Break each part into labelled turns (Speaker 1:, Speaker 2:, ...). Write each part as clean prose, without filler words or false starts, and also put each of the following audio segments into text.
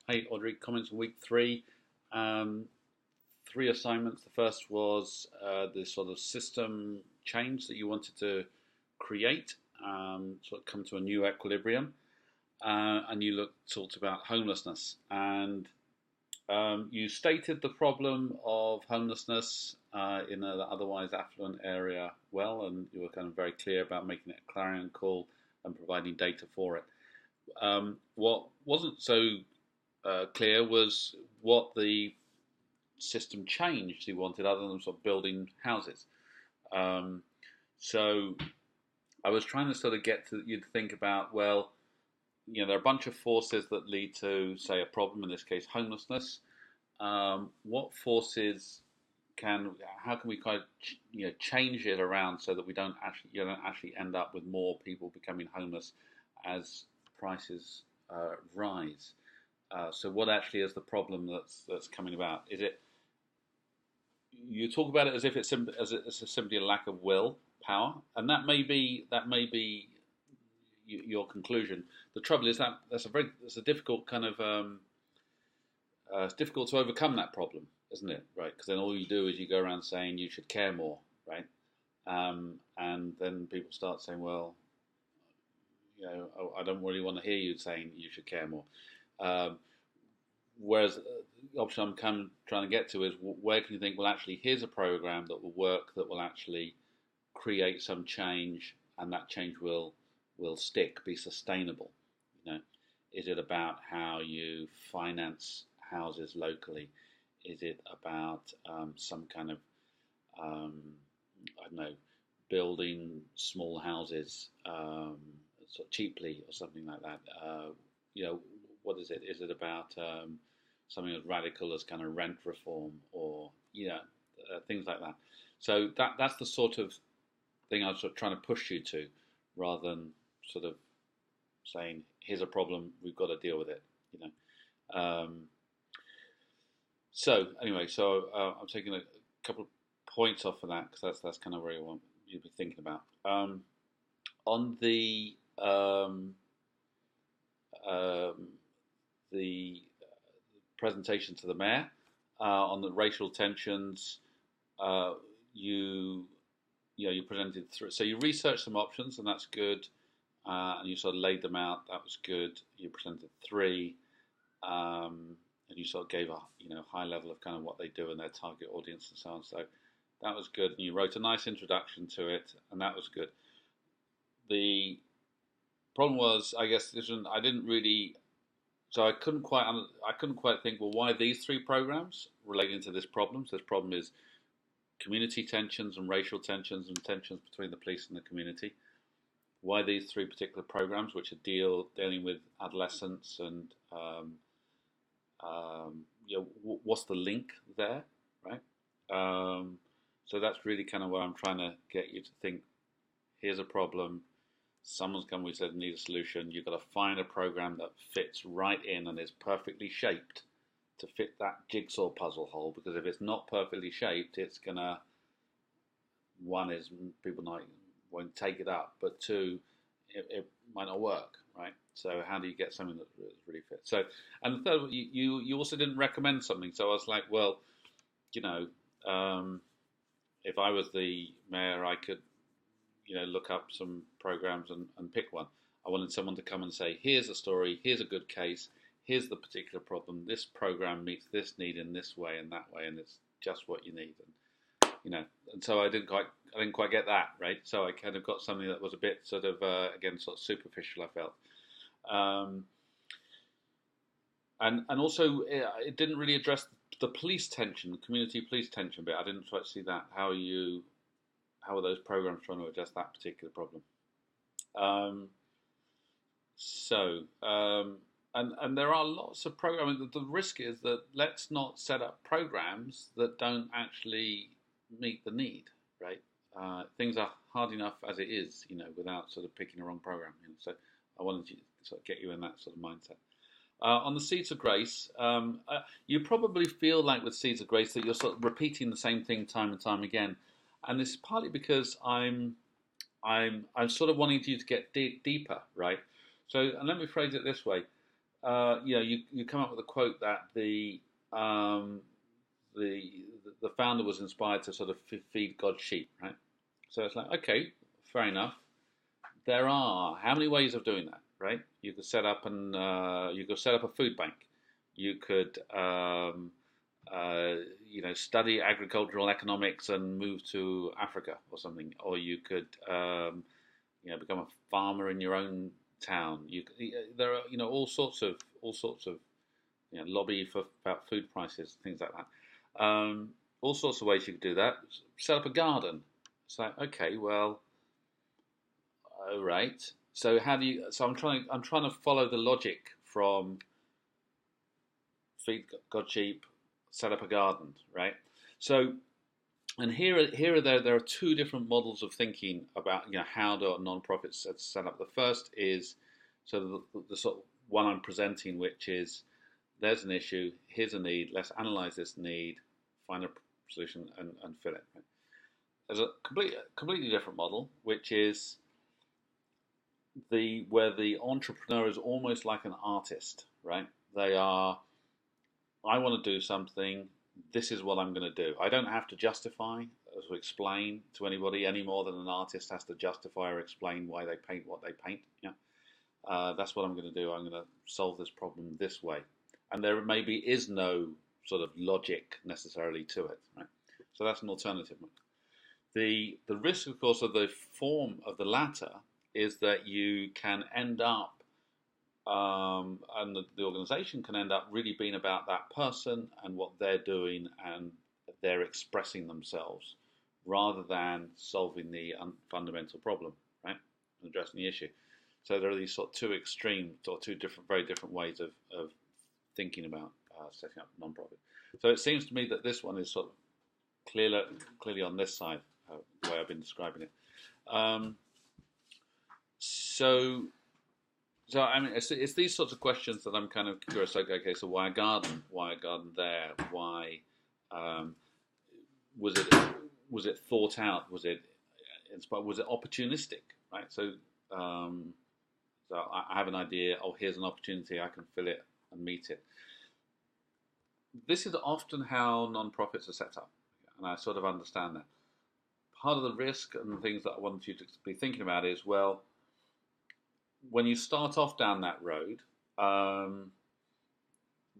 Speaker 1: Hey, Audrey, comments on week three. Um, Three assignments. The first was the sort of system change that you wanted to create, sort of come to a new equilibrium. And you talked about homelessness. And you stated the problem of homelessness in an otherwise affluent area well, and you were kind of very clear about making it a clarion call and providing data for it. What wasn't so clear was what the system changed you wanted other than sort of building houses. Um, so I was trying to sort of get to you to think about, well, there are a bunch of forces that lead to, say, a problem, in this case, homelessness. What forces how can we kind of, change it around so that we don't actually, you don't actually end up with more people becoming homeless as prices rise? So what actually is the problem that's coming about? Is it you talk about it as if it's simply a lack of will power, and that may be your conclusion. The trouble is that that's a difficult kind of it's difficult to overcome that problem, isn't it? Right? Because then all you do is you go around saying you should care more, right? And then people start saying, well, I don't really want to hear you saying you should care more. Um, Whereas the option I'm kind of trying to get to is where can you think, well, actually, here's a program that will work, that will actually create some change, and that change will stick, be sustainable. You know, is it about how you finance houses locally? Is it about some kind of um, I don't know, building small houses sort of cheaply or something like that? You know, what is it? Is it about something as radical as kind of rent reform or things like that? So that's the sort of thing I was sort of trying to push you to, rather than sort of saying, "Here's a problem, we've got to deal with it." You know. So anyway, I'm taking a couple of points off of that because that's kind of where you want you to be thinking about. On um, the presentation to the mayor on the racial tensions. Uh, you you presented through. So you researched some options, and that's good. And you sort of laid them out. That was good. You presented three, and you sort of gave a high level of kind of what they do and their target audience and so on. So that was good. And you wrote a nice introduction to it, and that was good. The problem was, I guess, I didn't really. So I couldn't quite think, well, why these three programs relating to this problem? So this problem is community tensions and racial tensions and tensions between the police and the community. Why these three particular programs, which are dealing with adolescence and what's the link there, right? So that's really kind of where I'm trying to get you to think. Here's a problem. Someone's come, we said, need a solution. You've got to find a program that fits right in and is perfectly shaped to fit that jigsaw puzzle hole. Because if it's not perfectly shaped, it's gonna, one is people won't take it up, but two, it might not work, right? So how do you get something that really fits? So, and the third, you also didn't recommend something. So I was like, well, you know, if I was the mayor, I could look up some programs and pick one. I wanted someone to come and say, here's a story, here's a good case, here's the particular problem. This program meets this need in this way and that way, and it's just what you need. And so I didn't quite get that, right. So I kind of got something that was a bit sort of again sort of superficial, I felt. And also it didn't really address the police tension, the community police tension bit. I didn't quite see that. How are those programs trying to address that particular problem? Um, and there are lots of programs. The risk is that let's not set up programs that don't actually meet the need, right? Things are hard enough as it is, without sort of picking a wrong program. So I wanted to sort of get you in that sort of mindset. On the Seeds of Grace, you probably feel like with Seeds of Grace that you're sort of repeating the same thing time and time again, and this is partly because I'm sort of wanting you to get deeper, right? So, and let me phrase it this way: you come up with a quote that um, the the founder was inspired to sort of feed God's sheep, right? So it's like, okay, fair enough. There are how many ways of doing that, right? You could set up a food bank. You could study agricultural economics and move to Africa or something, or you could become a farmer in your own town. There are all sorts of lobby for about food prices, things like that. All sorts of ways you could do that. Set up a garden. It's like, okay, well, all right. So how do you? So I'm trying to follow the logic from feed God sheep, set up a garden, right? So, and there are two different models of thinking about how do non-profits set up. The first is the sort of one I'm presenting, which is there's an issue, here's a need, let's analyze this need, find a solution, and fill it. Right? There's a completely different model, which is where the entrepreneur is almost like an artist, right? They are, I want to do something. This is what I'm going to do. I don't have to justify or explain to anybody any more than an artist has to justify or explain why they paint what they paint. That's what I'm going to do. I'm going to solve this problem this way, and there maybe is no sort of logic necessarily to it. Right? So that's an alternative one. The risk, of course, of the form of the latter is that you can end up, and the organization can end up really being about that person and what they're doing, and they're expressing themselves rather than solving the fundamental problem, right, and addressing the issue. So there are these sort of two extremes, or two very different ways of thinking about setting up a non-profit. So it seems to me that this one is sort of clearly on this side, the way I've been describing it. So I mean, it's these sorts of questions that I'm kind of curious. Like, okay, so why a garden? Why a garden there? Why was it thought out? Was it inspired? Was it opportunistic? Right. So I have an idea. Oh, here's an opportunity. I can fill it and meet it. This is often how non-profits are set up, and I sort of understand that. Part of the risk and the things that I want you to be thinking about is, well, when you start off down that road,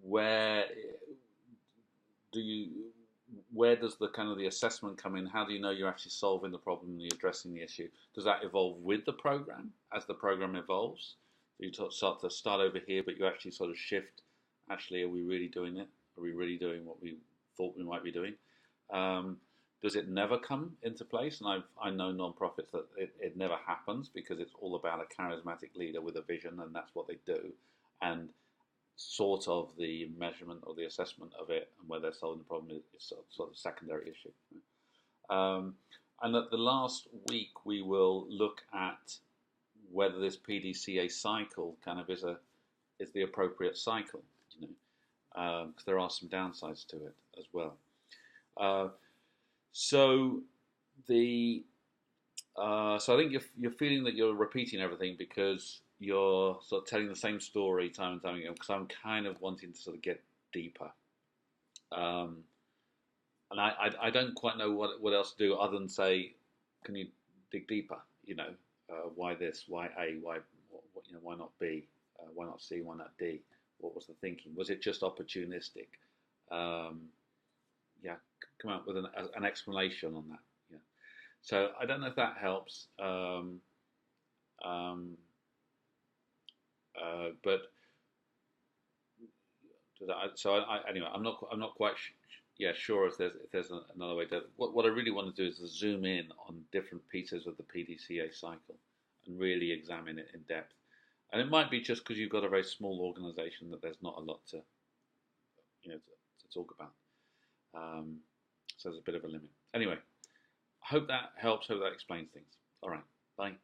Speaker 1: where does the kind of the assessment come in? How do you know you're actually solving the problem and you're addressing the issue? Does that evolve with the program as the program evolves? Do you start over here, but you actually sort of shift? Actually, are we really doing it? Are we really doing what we thought we might be doing? Does it never come into place? And I know non-profits that it never happens because it's all about a charismatic leader with a vision, and that's what they do. And sort of the measurement or the assessment of it and whether they're solving the problem is sort of a secondary issue. And at the last week, we will look at whether this PDCA cycle kind of is the appropriate cycle, because there are some downsides to it as well. So I think you're feeling that you're repeating everything because you're sort of telling the same story time and time again. Because I'm kind of wanting to sort of get deeper, and I don't quite know what else to do other than say, can you dig deeper? Why this? Why A? Why why not B? Why not C? Why not D? What was the thinking? Was it just opportunistic? Come up with an explanation on that. Yeah. So I don't know if that helps. But anyway, I'm not quite sure if there's another way to. What I really want to do is to zoom in on different pieces of the PDCA cycle and really examine it in depth. And it might be just because you've got a very small organisation that there's not a lot to talk about. So there's a bit of a limit. Anyway, I hope that helps. Hope that explains things. All right. Bye.